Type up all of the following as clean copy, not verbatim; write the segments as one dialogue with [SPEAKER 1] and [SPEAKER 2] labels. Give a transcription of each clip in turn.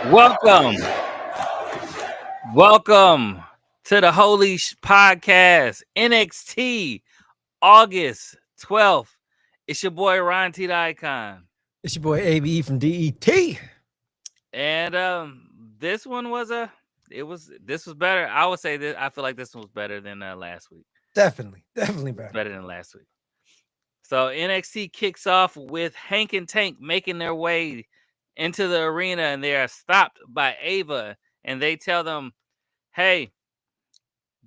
[SPEAKER 1] Welcome, welcome to the Holy Shhh Podcast NXT August 12th. It's your boy Ron T the Icon,
[SPEAKER 2] It's your boy ABE from DET.
[SPEAKER 1] and this one was this was better. I would say this. I feel like this one was better than last week.
[SPEAKER 2] Definitely better.
[SPEAKER 1] Better than last week. So NXT kicks off with Hank and Tank making their way into the arena, and they are stopped by Ava, and they tell them, "Hey,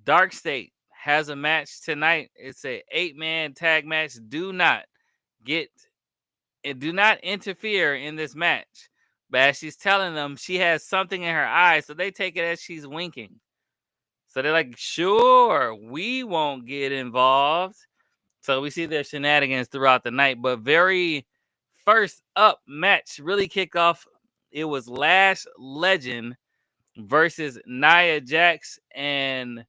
[SPEAKER 1] Dark State has a match tonight. It's a 8-man tag match. Get do not interfere in this match." But as she's telling them, she has something in her eye, so they take it as she's winking. So they're like, "Sure, we won't get involved." So we see their shenanigans throughout the night. But very first up match really kicked off. It was Lash Legend versus Nia Jax, and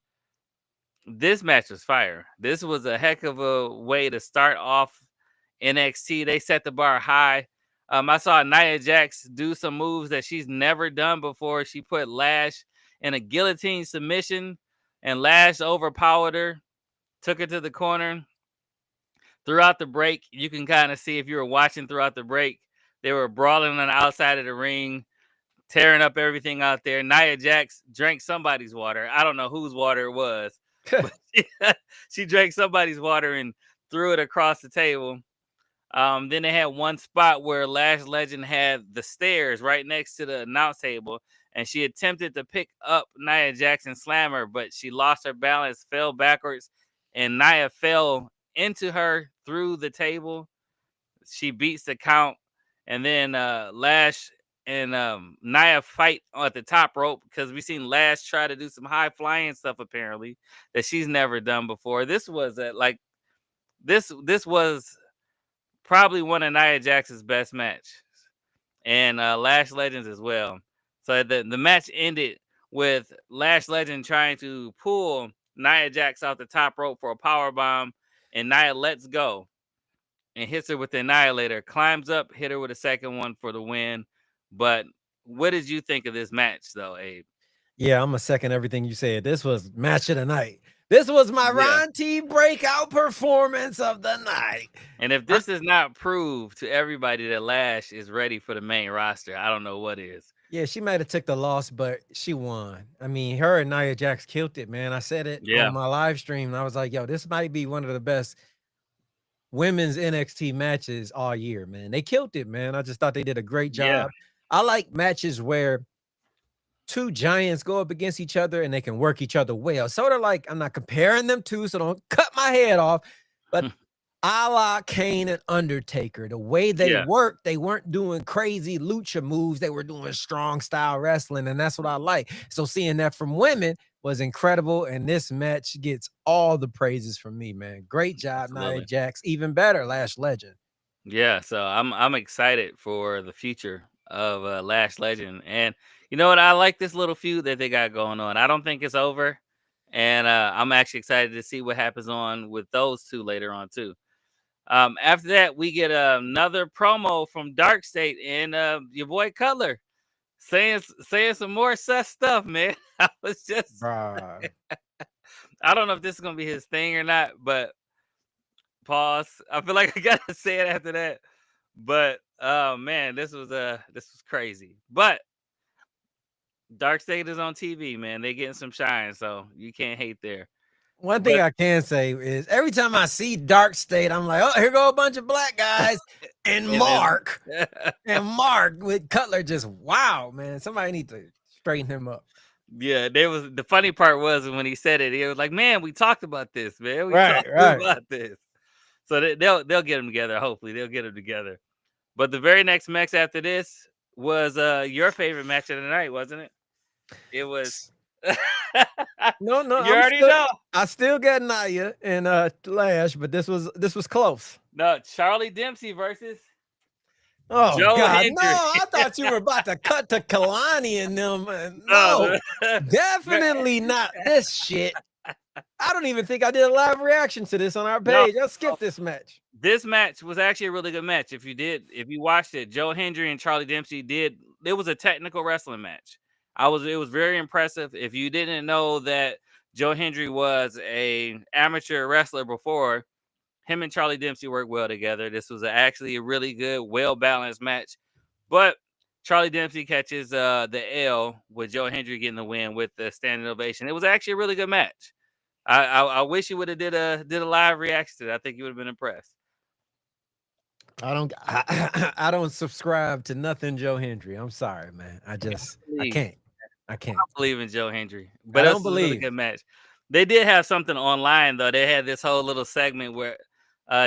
[SPEAKER 1] this match was fire. This was a heck of a way to start off NXT. They set the bar high. I saw Nia Jax do some moves that she's never done before. She put Lash in a guillotine submission, and Lash overpowered her, took her to the corner. Throughout the break, you can kind of see, if you were watching throughout the break, they were brawling on the outside of the ring, tearing up everything out there. Nia Jax drank somebody's water. I don't know whose water it was, but she drank somebody's water and threw it across the table. Then they had one spot where Lash Legend had the stairs right next to the announce table, and she attempted to pick up Nia Jax and slam her, but she lost her balance, fell backwards, and Nia fell into her through the table. She beats the count, and then Lash and Nia fight at the top rope, because we've seen Lash try to do some high flying stuff apparently that she's never done before. This was this was probably one of Nia Jax's best matches, and Lash Legends as well. So the match ended with Lash Legend trying to pull Nia Jax off the top rope for a power bomb, and Nia lets go and hits her with the Annihilator, climbs up, hit her with a second one for the win. But what did you think of this match, though, Abe?
[SPEAKER 2] Yeah, I'm gonna second everything you said. This was match of the night. This was my Ron T breakout performance of the night.
[SPEAKER 1] And if this does not prove to everybody that Lash is ready for the main roster, I don't know what is.
[SPEAKER 2] Yeah, she might have took the loss, but she won. I mean, her and Nia Jax killed it, man. I said it on my live stream, and I was like, yo, this might be one of the best women's NXT matches all year, man. They killed it, man. I just thought they did a great job.
[SPEAKER 1] Yeah.
[SPEAKER 2] I like matches where two giants go up against each other and they can work each other well. Sort of like, I'm not comparing them two, so don't cut my head off, but a la Kane and Undertaker, the way they worked, they weren't doing crazy lucha moves. They were doing strong style wrestling, and that's what I like. So seeing that from women was incredible, and this match gets all the praises from me, man. Great job, Nia Jax. Even better, Lash Legend.
[SPEAKER 1] Yeah, so I'm excited for the future of Lash Legend, and you know what? I like this little feud that they got going on. I don't think it's over, and I'm actually excited to see what happens on with those two later on too. After that, we get another promo from Dark State and your boy Cutler saying some more sus stuff, man. I was just, I don't know if this is gonna be his thing or not, but pause. I feel like I gotta say it after that. But man, this was crazy. But Dark State is on TV, man. They getting some shine, so you can't hate there.
[SPEAKER 2] One thing I can say is every time I see Dark State, I'm like, oh, here go a bunch of black guys. And Mark with Cutler, just wow, man. Somebody need to straighten him up.
[SPEAKER 1] Yeah, the funny part was when he said it, he was like, man, we talked about this, man. We talked about this. So they'll get them together. Hopefully they'll get them together. But the very next match after this was your favorite match of the night, wasn't it? It was
[SPEAKER 2] no,
[SPEAKER 1] you already know.
[SPEAKER 2] I still got Nia and Lash, but this was close.
[SPEAKER 1] No, Charlie Dempsey versus
[SPEAKER 2] Joe God, Hendry. No, I thought you were about to cut to Kalani and them. No, definitely not this shit. I don't even think I did a live reaction to this on our page. I'll skip this match.
[SPEAKER 1] This match was actually a really good match. If you watched it, Joe Hendry and Charlie Dempsey did it was a technical wrestling match. It was very impressive. If you didn't know that Joe Hendry was a amateur wrestler before, him and Charlie Dempsey worked well together. This was actually a really good, well balanced match. But Charlie Dempsey catches the L with Joe Hendry getting the win with the standing ovation. It was actually a really good match. I wish you would have did a live reaction to that. I think you would have been impressed.
[SPEAKER 2] I don't subscribe to nothing Joe Hendry. I'm sorry, man. I
[SPEAKER 1] Believe
[SPEAKER 2] can't. I can't.
[SPEAKER 1] believe in Joe Hendry,
[SPEAKER 2] I
[SPEAKER 1] but
[SPEAKER 2] don't
[SPEAKER 1] this was a really
[SPEAKER 2] believe.
[SPEAKER 1] good match. They did have something online though. They had this whole little segment where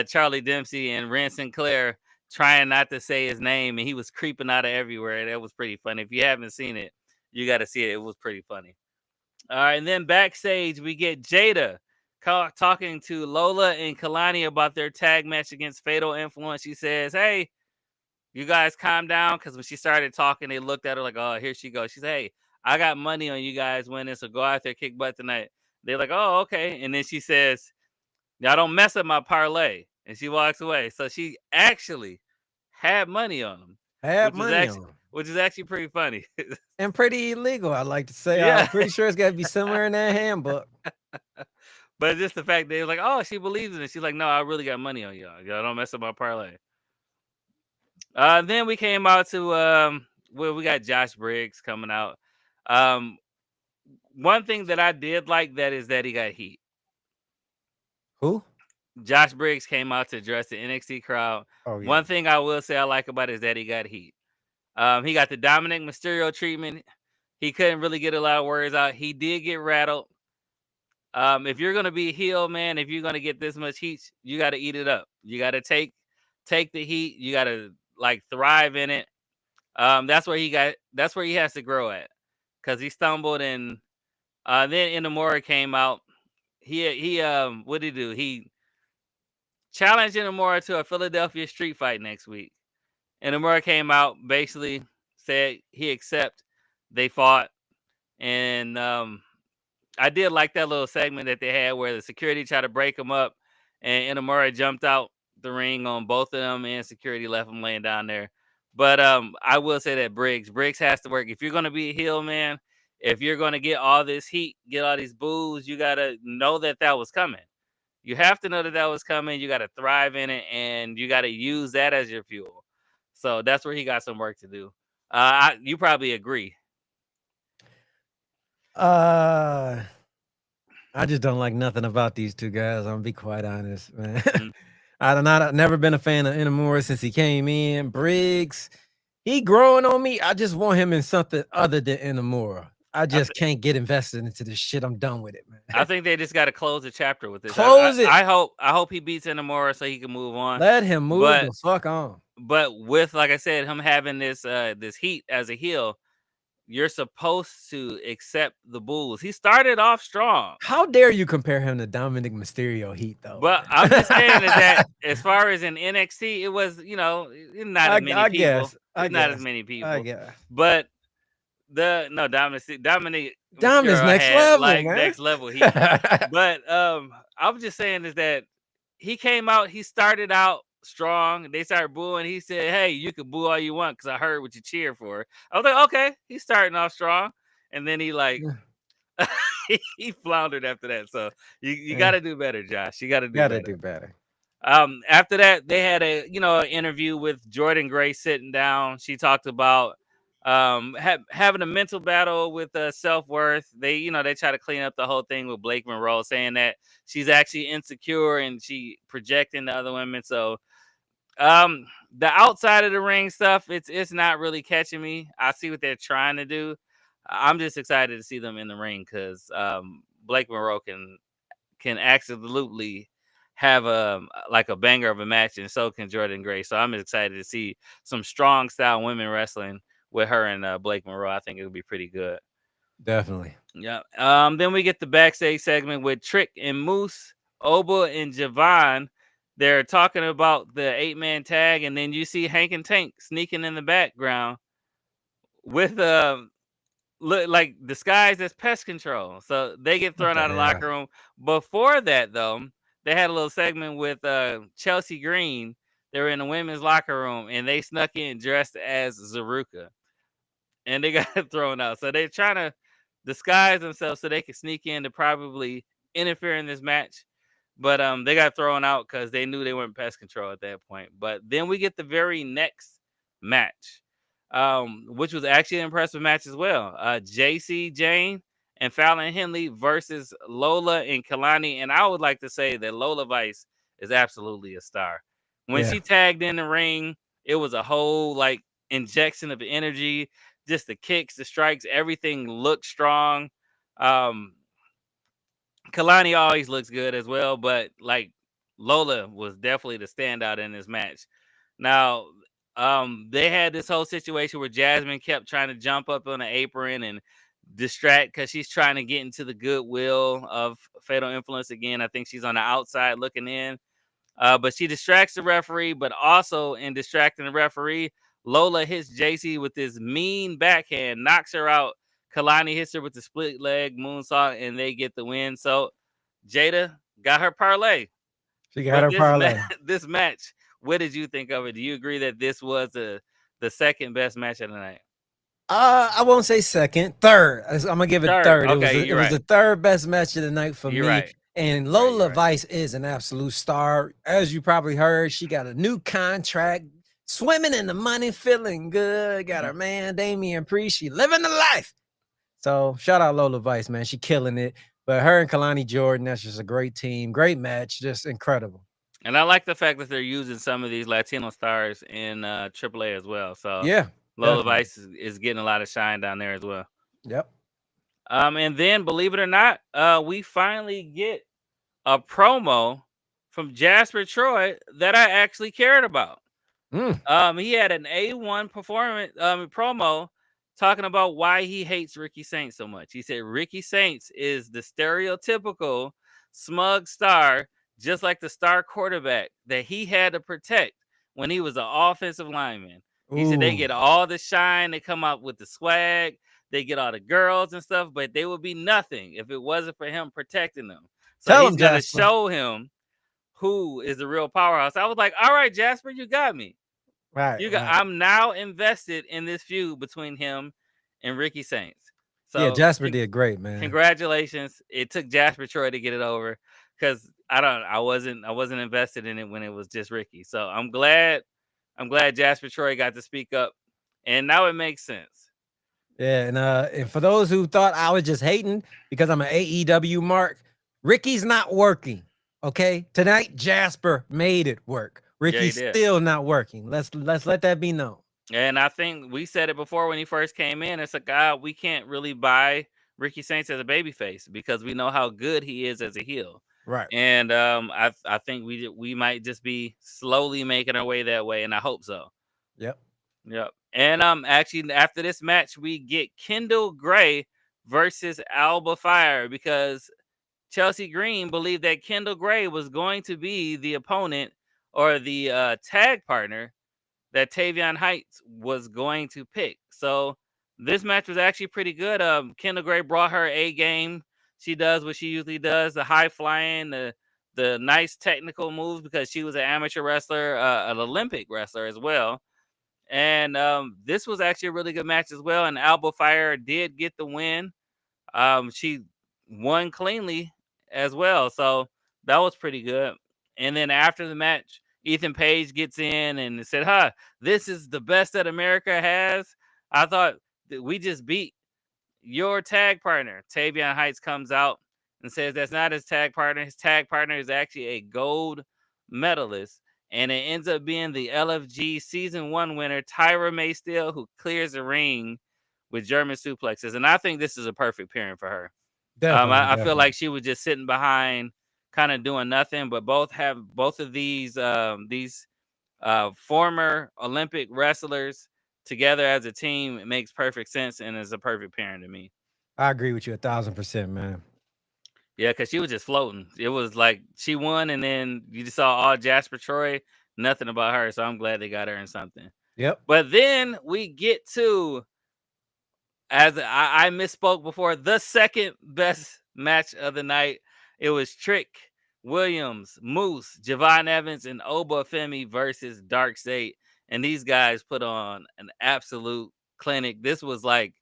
[SPEAKER 1] Charlie Dempsey and Ren Sinclair trying not to say his name, and he was creeping out of everywhere. That was pretty funny. If you haven't seen it, you got to see it. It was pretty funny. All right, and then backstage we get Jada talking to Lola and Kalani about their tag match against Fatal Influence. She says, "Hey, you guys calm down," because when she started talking, they looked at her like, "Oh, here she goes." She said, "Hey, I got money on you guys winning, so go out there, kick butt tonight." They're like, "Oh, okay." And then she says, "Y'all don't mess up my parlay," and she walks away. So she actually had money on them,
[SPEAKER 2] Had money on him.
[SPEAKER 1] which is actually pretty funny.
[SPEAKER 2] And pretty illegal, I'd like to say.
[SPEAKER 1] Yeah,
[SPEAKER 2] I'm pretty sure it's got to be somewhere in that handbook.
[SPEAKER 1] but just the fact they're like, "Oh, she believes in it." She's like, "No, I really got money on y'all. Y'all don't mess up my parlay." Then we came out to well, we got Josh Briggs coming out. Um, One thing that I did like that is that he got heat.
[SPEAKER 2] Who?
[SPEAKER 1] Josh Briggs came out to address the NXT crowd.
[SPEAKER 2] Oh, yeah.
[SPEAKER 1] One thing I will say I like about it is that he got heat. He got the Dominic Mysterio treatment. He couldn't really get a lot of words out. He did get rattled. If you're gonna be a heel, man, if you're gonna get this much heat, you got to eat it up. You got to take the heat. You got to like thrive in it. That's where he got. That's where he has to grow at, because he stumbled and then Inamura came out. He what did he do? He challenged Inamura to a Philadelphia street fight next week. Inamura came out, basically said he accept. They fought, and I did like that little segment that they had where the security tried to break him up, and Inamura jumped out the ring on both of them, and security left him laying down there. But I will say that Briggs has to work. If you're gonna be a heel, man, if you're gonna get all this heat, get all these boos, you gotta know that that was coming. You have to know that that was coming. You gotta thrive in it, and you gotta use that as your fuel. So that's where he got some work to do. You probably agree.
[SPEAKER 2] I just don't like nothing about these two guys. I'm gonna be quite honest, man.
[SPEAKER 1] Mhm.
[SPEAKER 2] I've never been a fan of Inamura since he came in. Briggs, he growing on me. I just want him in something other than Inamura. I
[SPEAKER 1] I,
[SPEAKER 2] just can't get invested into this shit. I'm done with it,
[SPEAKER 1] I
[SPEAKER 2] man.
[SPEAKER 1] think they just got to close the chapter with this.
[SPEAKER 2] Close it.
[SPEAKER 1] I hope he beats Inamura so he can move on.
[SPEAKER 2] Let him move
[SPEAKER 1] But
[SPEAKER 2] the fuck on.
[SPEAKER 1] with like I said, him having this heat as a heel, you're supposed to accept the bulls. He started off strong.
[SPEAKER 2] How dare you compare him to Dominic Mysterio Heat, though?
[SPEAKER 1] But I'm just saying is that as far as in NXT, it was, not as many people.
[SPEAKER 2] I
[SPEAKER 1] Not as
[SPEAKER 2] guess.
[SPEAKER 1] many
[SPEAKER 2] I
[SPEAKER 1] people.
[SPEAKER 2] guess.
[SPEAKER 1] But Dominic
[SPEAKER 2] Dominant's
[SPEAKER 1] Mysterio
[SPEAKER 2] next
[SPEAKER 1] had
[SPEAKER 2] level,
[SPEAKER 1] like
[SPEAKER 2] man.
[SPEAKER 1] next level heat. But I'm just saying is that he came out, he started out strong. They started booing. He said, "Hey, you can boo all you want because I heard what you cheer for." I was like, okay, he's starting off strong. And then he like he floundered after that. So you got to do better, Josh. You got to do
[SPEAKER 2] Gotta
[SPEAKER 1] better.
[SPEAKER 2] do better.
[SPEAKER 1] After that, they had an interview with Jordan Gray sitting down. She talked about having a mental battle with self-worth. They try to clean up the whole thing with Blake Monroe, saying that she's actually insecure and she projecting the other women. So the outside of the ring stuff, it's not really catching me. I see what they're trying to do. I'm just excited to see them in the ring because Blake Monroe can absolutely have a banger of a match, and so can Jordan Gray. So I'm excited to see some strong style women wrestling with her and Blake Monroe. I think it'll be pretty good.
[SPEAKER 2] Definitely.
[SPEAKER 1] Yeah. Then we get the backstage segment with Trick and Moose, Oba and Javon. They're talking about the 8-man tag, and then you see Hank and Tank sneaking in the background with look like disguised as pest control. So they get
[SPEAKER 2] What
[SPEAKER 1] thrown
[SPEAKER 2] the
[SPEAKER 1] out of the
[SPEAKER 2] hell?
[SPEAKER 1] locker room. Before that, though, they had a little segment with Chelsea Green. They were in the women's locker room and they snuck in dressed as Zaruka. and they got thrown out. So they're trying to disguise themselves so they can sneak in to probably interfere in this match. But they got thrown out because they knew they weren't pest control at that point. But then we get the very next match, which was actually an impressive match as well. JC Jane and Fallon Henley versus Lola and Kalani. And I would like to say that Lola Vice is absolutely a star. When
[SPEAKER 2] Yeah.
[SPEAKER 1] she tagged in the ring, it was a whole like injection of energy. Just the kicks, the strikes, everything looked strong. Um, Kalani always looks good as well, but like Lola was definitely the standout in this match. Now, they had this whole situation where Jasmine kept trying to jump up on the apron and distract because she's trying to get into the goodwill of Fatal Influence again. I think she's on the outside looking in. But she distracts the referee, but also in distracting the referee, Lola hits JC with this mean backhand, knocks her out. Kalani hits her with the split leg moonsault, and they get the win. So Jada got her parlay.
[SPEAKER 2] She got
[SPEAKER 1] But
[SPEAKER 2] her parlay.
[SPEAKER 1] this match, what did you think of it? Do you agree that this was the second best match of the night?
[SPEAKER 2] I won't say second, third. I'm gonna give it
[SPEAKER 1] Third.
[SPEAKER 2] third.
[SPEAKER 1] Okay,
[SPEAKER 2] It
[SPEAKER 1] you're
[SPEAKER 2] was
[SPEAKER 1] right.
[SPEAKER 2] the third best match of the night for
[SPEAKER 1] You're
[SPEAKER 2] me.
[SPEAKER 1] right.
[SPEAKER 2] And
[SPEAKER 1] You're
[SPEAKER 2] Lola
[SPEAKER 1] right.
[SPEAKER 2] Vice is an absolute star. As you probably heard, she got a new contract, swimming in the money, feeling good. Got her man, Damian Priest. She living the life. So shout out Lola Vice, man. She killing it. But her and Kalani Jordan, that's just a great team. Great match. Just incredible.
[SPEAKER 1] And I like the fact that they're using some of these Latino stars in AAA as well. So
[SPEAKER 2] Yeah,
[SPEAKER 1] Lola
[SPEAKER 2] definitely.
[SPEAKER 1] Vice is getting a lot of shine down there as well.
[SPEAKER 2] Yep.
[SPEAKER 1] And then, believe it or not, we finally get a promo from Jasper Troy that I actually cared about.
[SPEAKER 2] Mm.
[SPEAKER 1] He had an A1 performance promo talking about why he hates Ricky Saints so much. He said Ricky Saints is the stereotypical smug star, just like the star quarterback that he had to protect when he was an offensive lineman. He said they
[SPEAKER 2] Ooh.
[SPEAKER 1] get all the shine, they come out with the swag, they get all the girls and stuff, but they would be nothing if it wasn't for him protecting them. So
[SPEAKER 2] Tell
[SPEAKER 1] he's
[SPEAKER 2] him,
[SPEAKER 1] gonna
[SPEAKER 2] Jasper.
[SPEAKER 1] show him who is the real powerhouse. I was like, all right, Jasper, you got me.
[SPEAKER 2] Right, right.
[SPEAKER 1] I'm now invested in this feud between him and Ricky Saints.
[SPEAKER 2] Yeah,
[SPEAKER 1] So
[SPEAKER 2] Jasper did great, man.
[SPEAKER 1] congratulations. It took Jasper Troy to get it over because I wasn't invested in it when it was just Ricky. So I'm glad Jasper Troy got to speak up. And now it makes sense.
[SPEAKER 2] Yeah, and for those who thought I was just hating because I'm an AEW mark, Ricky's not working. Okay, tonight Jasper made it work.
[SPEAKER 1] Yeah, he
[SPEAKER 2] Ricky's
[SPEAKER 1] did.
[SPEAKER 2] still not working. Let's let that be known.
[SPEAKER 1] And I think we said it before when he first came in. It's like, we can't really buy Ricky Saints as a babyface because we know how good he is as a heel.
[SPEAKER 2] Right.
[SPEAKER 1] And I think we might just be slowly making our way that way, and I hope so.
[SPEAKER 2] Yep.
[SPEAKER 1] Yep. And actually after this match, we get Kendall Gray versus Alba Fire because Chelsea Green believed that Kendall Gray was going to be the opponent or the tag partner that Tavion Heights was going to pick. So this match was actually pretty good. Kendall Gray brought her A game. She does what she usually does: the high flying, the nice technical moves because she was an amateur wrestler, an Olympic wrestler as well. And this was actually a really good match as well. And Alba Fire did get the win. She won cleanly as well, so that was pretty good. And then after the match, Ethan Page gets in and said, "Huh, this is the best that America has." I thought that we just beat your tag partner. Tavion Heights comes out and says that's not his tag partner. His tag partner is actually a gold medalist. And it ends up being the LFG Season 1 winner, Tyra Maysteel, who clears the ring with German suplexes. And I think this is a perfect pairing for her.
[SPEAKER 2] Definitely.
[SPEAKER 1] I feel like she was just sitting behind, kind of doing nothing. But both of these former Olympic wrestlers together as a team. It makes perfect sense and is a perfect pairing to me.
[SPEAKER 2] I agree with you 1,000%, man.
[SPEAKER 1] Yeah, because she was just floating. It was like she won, and then you just saw all Jasper Troy, nothing about her. So I'm glad they got her in something.
[SPEAKER 2] Yep.
[SPEAKER 1] But then we get to, as I misspoke before, the second best match of the night. It was Trick Williams, Moose, Javon Evans, and Oba Femi versus Dark State. And these guys put on an absolute clinic. This was like,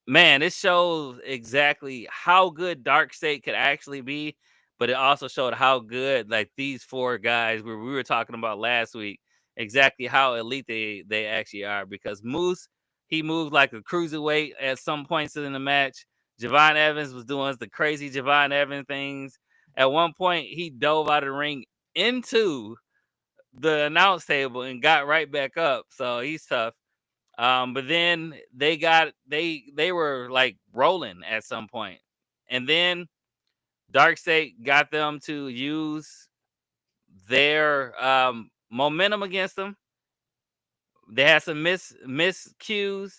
[SPEAKER 1] man, it shows exactly how good Dark State could actually be, but it also showed how good like these four guys we were talking about last week, exactly how elite they actually are. Because Moose, he moved like a cruiserweight at some points in the match. Javon Evans was doing the crazy Javon Evans things. At one point, he dove out of the ring into the announce table and got right back up. So he's tough. But then they were like rolling at some point, and then Dark State got them to use their momentum against them. They had some miscues.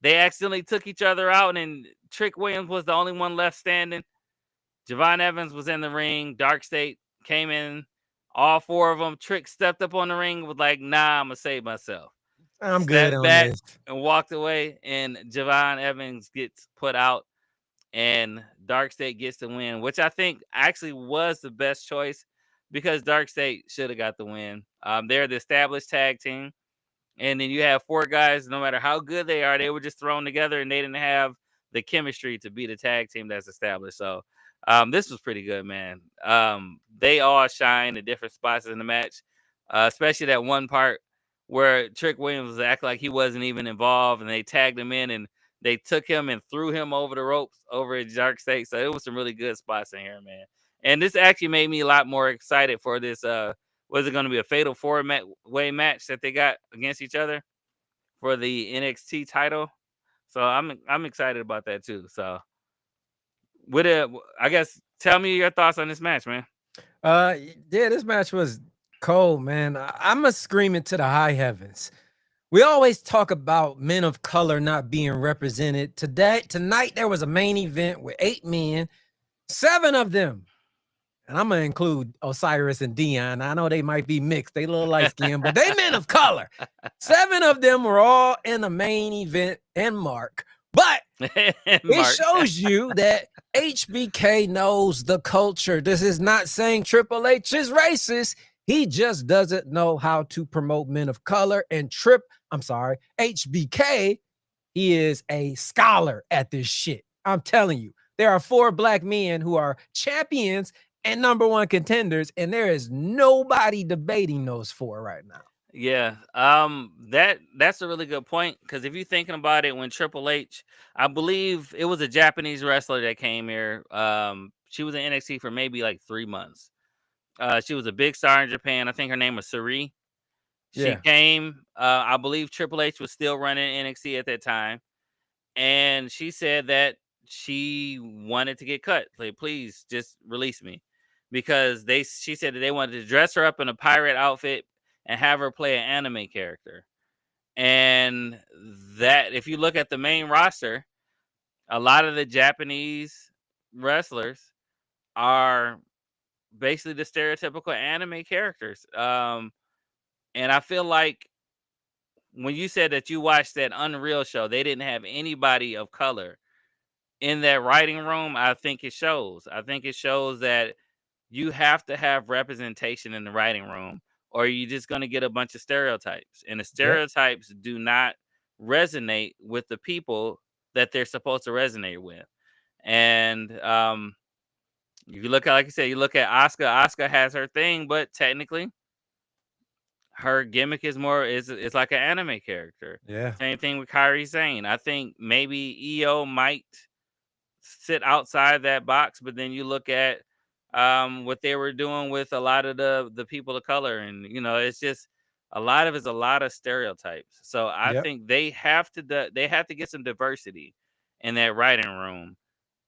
[SPEAKER 1] They accidentally took each other out, and Trick Williams was the only one left standing. Javon Evans was in the ring. Dark State came in, all four of them. Trick stepped up on the ring, was like, "Nah, I'm gonna save myself."
[SPEAKER 2] I'm good
[SPEAKER 1] Stepped
[SPEAKER 2] on
[SPEAKER 1] back
[SPEAKER 2] this.
[SPEAKER 1] and walked away, and Javon Evans gets put out, and Dark State gets the win, which I think actually was the best choice because Dark State should have got the win. They're the established tag team. And then you have four guys, no matter how good they are, they were just thrown together and they didn't have the chemistry to be the tag team that's established. So this was pretty good, man. They all shine at different spots in the match, especially that one part where Trick Williams was acting like he wasn't even involved, and they tagged him in and they took him and threw him over the ropes over at Dark State. So it was some really good spots in here, man. And this actually made me a lot more excited for this was it going to be a fatal four-way match that they got against each other for the NXT title? So I'm excited about that too. So with it, I guess tell me your thoughts on this match, man.
[SPEAKER 2] Yeah, this match was cold, man. I'm a screaming to the high heavens. We always talk about men of color not being represented. Tonight, there was a main event with 8 men, 7 of them. And I'm gonna include Osiris and Dion. I know they might be mixed, they a little light skinned, but they men of color. 7 of them were all in the main event and Mark. But it shows you that HBK knows the culture. This is not saying Triple H is racist. He just doesn't know how to promote men of color. And HBK, he is a scholar at this shit. I'm telling you, there are 4 black men who are champions and number 1 contenders, and there is nobody debating those 4 right now.
[SPEAKER 1] Yeah, that's a really good point because if you're thinking about it, when Triple H, I believe it was a Japanese wrestler that came here. She was in NXT for maybe like 3 months. She was a big star in Japan. I think her name was Suri. She came. I believe Triple H was still running NXT at that time, and she said that she wanted to get cut. Like, please just release me, because she said that they wanted to dress her up in a pirate outfit and have her play an anime character. And that, if you look at the main roster, a lot of the Japanese wrestlers are basically the stereotypical anime characters. And I feel like when you said that you watched that Unreal show, they didn't have anybody of color in that writing room. I think it shows. I think it shows that you have to have representation in the writing room, or you're just going to get a bunch of stereotypes. And the stereotypes do not resonate with the people that they're supposed to resonate with. And you look at, like you said, you look at Asuka. Asuka has her thing, but technically, her gimmick is more is like an anime character.
[SPEAKER 2] Yeah.
[SPEAKER 1] Same thing with Kairi Sane. I think maybe EO might sit outside that box, but then you look at what they were doing with a lot of the people of color, and it's just a lot of stereotypes. So I think they have to get some diversity in that writing room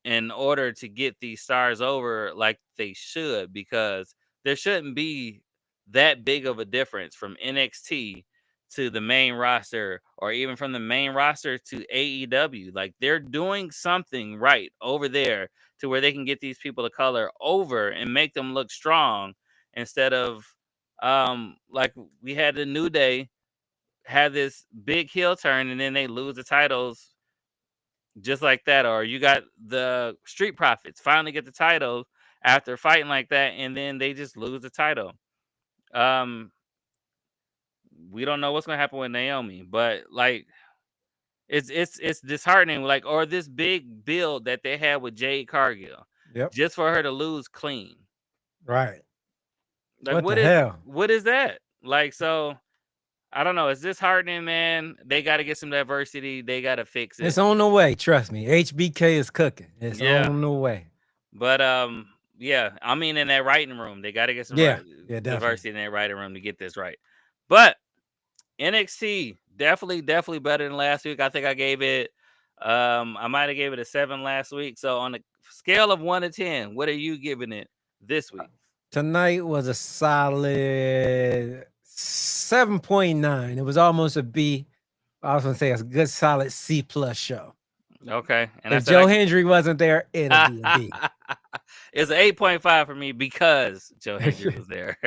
[SPEAKER 1] in order to get these stars over like they should, because there shouldn't be that big of a difference from NXT to the main roster, or even from the main roster to AEW. Like, they're doing something right over there to where they can get these people of color over and make them look strong, instead of like we had the New Day have this big heel turn and then they lose the titles just like that. Or you got the Street Profits finally get the title after fighting like that, and then they just lose the title. We don't know what's gonna happen with Naomi, but like it's disheartening. Like, or this big build that they had with Jade Cargill,
[SPEAKER 2] Yep.
[SPEAKER 1] just for her to lose clean.
[SPEAKER 2] Right.
[SPEAKER 1] Like,
[SPEAKER 2] What the hell?
[SPEAKER 1] what is that? Like, so I don't know. It's disheartening, man. They got to get some diversity. They got to fix
[SPEAKER 2] It's
[SPEAKER 1] it.
[SPEAKER 2] on the way. Trust me. HBK is cooking. It's
[SPEAKER 1] Yeah,
[SPEAKER 2] on the way.
[SPEAKER 1] but yeah. I mean, in that writing room, they got to get some
[SPEAKER 2] Yeah. Yeah, definitely.
[SPEAKER 1] diversity in that writing room to get this right. But NXT definitely better than last week. I think I gave it. I might have gave it a 7 last week. So on a scale of 1 to 10, what are you giving it this week?
[SPEAKER 2] Tonight was a solid 7.9. It was almost a B. I was gonna say it's a good solid C plus show.
[SPEAKER 1] Okay, and
[SPEAKER 2] If Joe Hendry wasn't there, it'd be a B.
[SPEAKER 1] It's an 8.5 for me because Joe Hendry was there.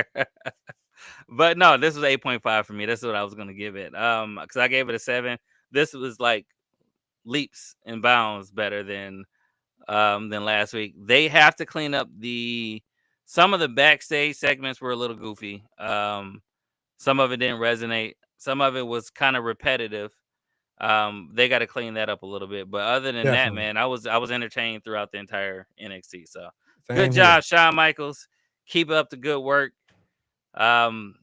[SPEAKER 1] But no, this was 8.5 for me. That's what I was gonna give it. Because I gave it a 7. This was like leaps and bounds better than last week. They have to clean up some of the backstage segments were a little goofy. Some of it didn't resonate. Some of it was kind of repetitive. They got to clean that up a little bit. But other than that,
[SPEAKER 2] Definitely.
[SPEAKER 1] man, I was entertained throughout the entire NXT. So
[SPEAKER 2] Same
[SPEAKER 1] good
[SPEAKER 2] here.
[SPEAKER 1] job, Shawn Michaels. Keep up the good work. I'm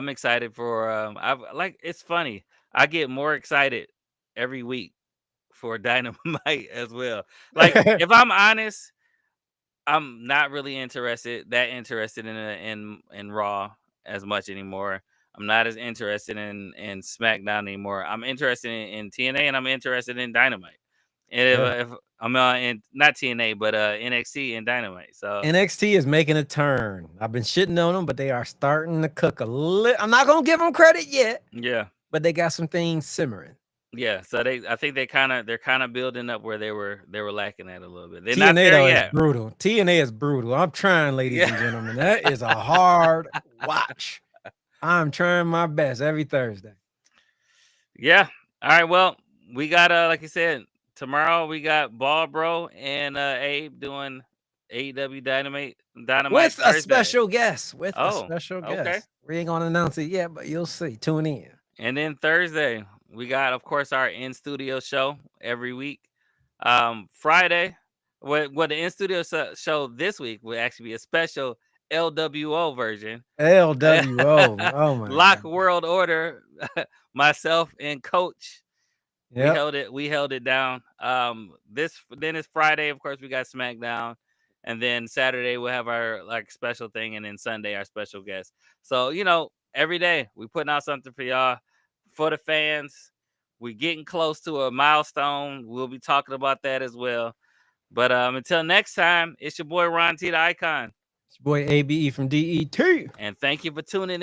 [SPEAKER 1] excited for. It's funny. I get more excited every week for Dynamite as well. Like, if I'm honest, I'm not really interested in Raw as much anymore. I'm not as interested in SmackDown anymore. I'm interested in TNA, and I'm interested in Dynamite. And
[SPEAKER 2] Yeah.
[SPEAKER 1] if I'm in not TNA but NXT and Dynamite. So
[SPEAKER 2] NXT is making a turn. I've been shitting on them, but they are starting to cook a little. I'm not gonna give them credit yet,
[SPEAKER 1] yeah.
[SPEAKER 2] but they got some things simmering.
[SPEAKER 1] Yeah, so I think they're kind of building up where they were lacking at a little bit. They're not
[SPEAKER 2] TNA
[SPEAKER 1] there
[SPEAKER 2] though is
[SPEAKER 1] yet.
[SPEAKER 2] brutal. TNA is brutal. I'm trying, ladies
[SPEAKER 1] Yeah.
[SPEAKER 2] and gentlemen. That is a hard watch. I'm trying my best every Thursday.
[SPEAKER 1] Yeah. All right. Well, we got like you said, tomorrow we got Ball Bro and Abe doing AEW Dynamite
[SPEAKER 2] With a
[SPEAKER 1] Thursday.
[SPEAKER 2] special guest. With a
[SPEAKER 1] Oh,
[SPEAKER 2] special
[SPEAKER 1] okay.
[SPEAKER 2] guest. We ain't gonna announce it yet, but you'll see. Tune in.
[SPEAKER 1] And then Thursday we got, of course, our in studio show every week. Friday, what the in studio show this week will actually be a special LWO version.
[SPEAKER 2] LWO. Oh my
[SPEAKER 1] Lock
[SPEAKER 2] God.
[SPEAKER 1] World Order. Myself and Coach.
[SPEAKER 2] Yep.
[SPEAKER 1] We held it down. Then it's Friday, of course, we got SmackDown. And then Saturday we'll have our like special thing, and then Sunday our special guest. So, every day we putting out something for y'all, for the fans. We're getting close to a milestone. We'll be talking about that as well. But until next time, it's your boy Ron T, the Icon.
[SPEAKER 2] It's your boy ABE from DET.
[SPEAKER 1] And thank you for tuning in